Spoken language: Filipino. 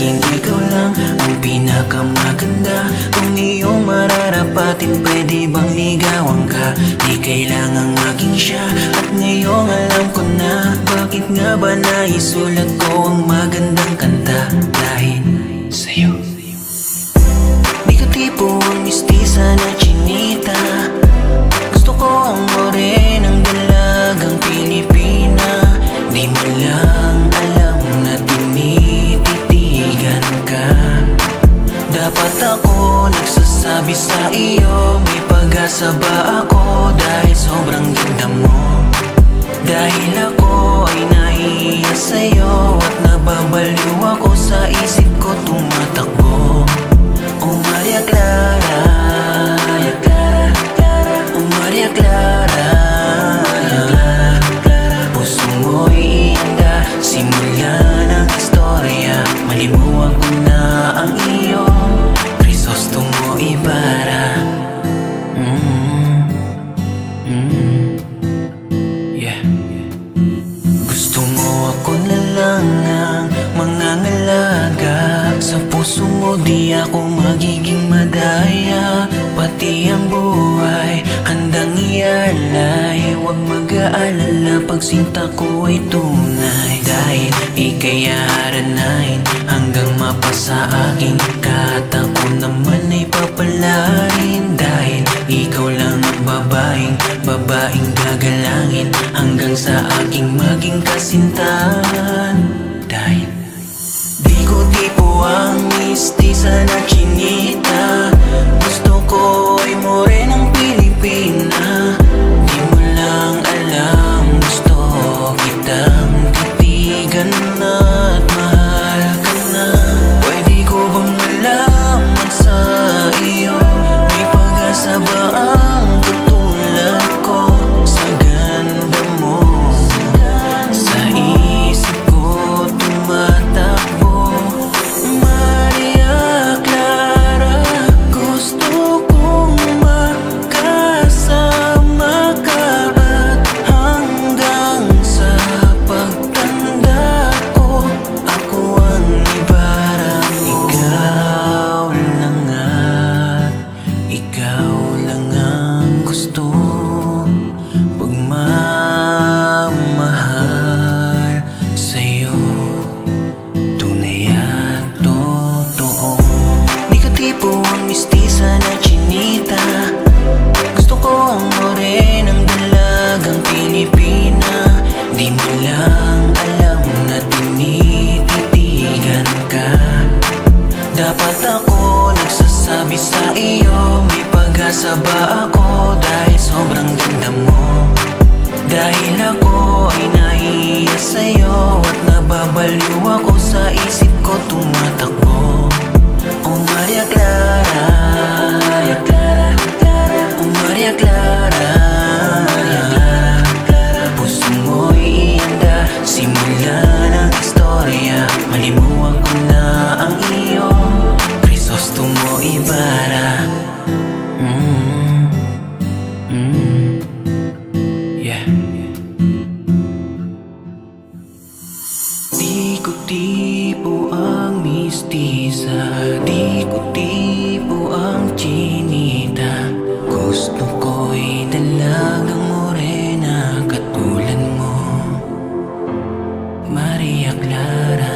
laging ikaw lang ang pinakamaganda. Kung iyong mararapatin, pwede bang ligawan ka? Di kailangang maging siya. At ngayong alam ko na bakit nga ba naisulat ko ang magandang kanta. Dahil sa'yo. Di ka tipo ang mistisa na chinita. Gusto ko ang morenang dalagang Pilipina. Di mo lang alam na tinititigan ka. Dapat ako nagsasabi sa iyo, may pag-asa ba ako dahil sobrang ganda mo? Dahil ako ay nahihiya sa'yo at nababaliw ako sa isip ko tumatakbo. Oh Maria Clara, Maria Clara, oh Maria Clara, puso mo'y ihanda, simula ng istorya. Malimuwan ko na ang iyong Crisostomo Ibarra. Yeah. Gusto mo ako na lang ang mangangalaga. Sa puso mo di ako magiging madaya. Pati ang buhay handang ialay. Huwag mag-aalala pag sinta ko ay tunay. Dahil ika'y aranain hanggang mapasa aking kahit ako naman ay papalarin. Dahil ikaw lang ang babaeng gagalangin hanggang sa aking maging kasintahan. Dahil di ko tipo ang mistisa na chinita. Gusto ko ay morenang Pilipina. Di mo lang alam, gusto kitang titigan na at mahal ka na. Pwede ko bang malaman sa iyo, may pag-asa ba ang katulad ko? Sa ganda mo, sa isip ko tumatakbo. Maria Clara, gusto kong makasama ka at hanggang sa pagtanda ko. Ako ang Ibarra mo. Ikaw lang ang gusto pagmamahal sa'yo. Tunay at totoo. Di ka tipo ang mistisa na chinita. Gusto ko ang morenang dalagang Pilipina. Di mo lang alam na tinititigan ka. Dapat ako nagsasabi sa iyo, may pag-asa ba ako dahil sobrang ganda mo? Dahil ako ay nahihiya sa'yo at nababaliw ako sa isip ko tumatakbo. Oh Maria Clara, Maria Clara, oh Maria Clara, puso mo'y ihanda, simula ng istorya. Malimuwan ko na ang iyong Crisostomo Ibarra. Yeah. Di ko tipo ang mistisa, di ko tipo ang chinita. Gusto ko'y dalagang morena katulad mo, Maria Clara.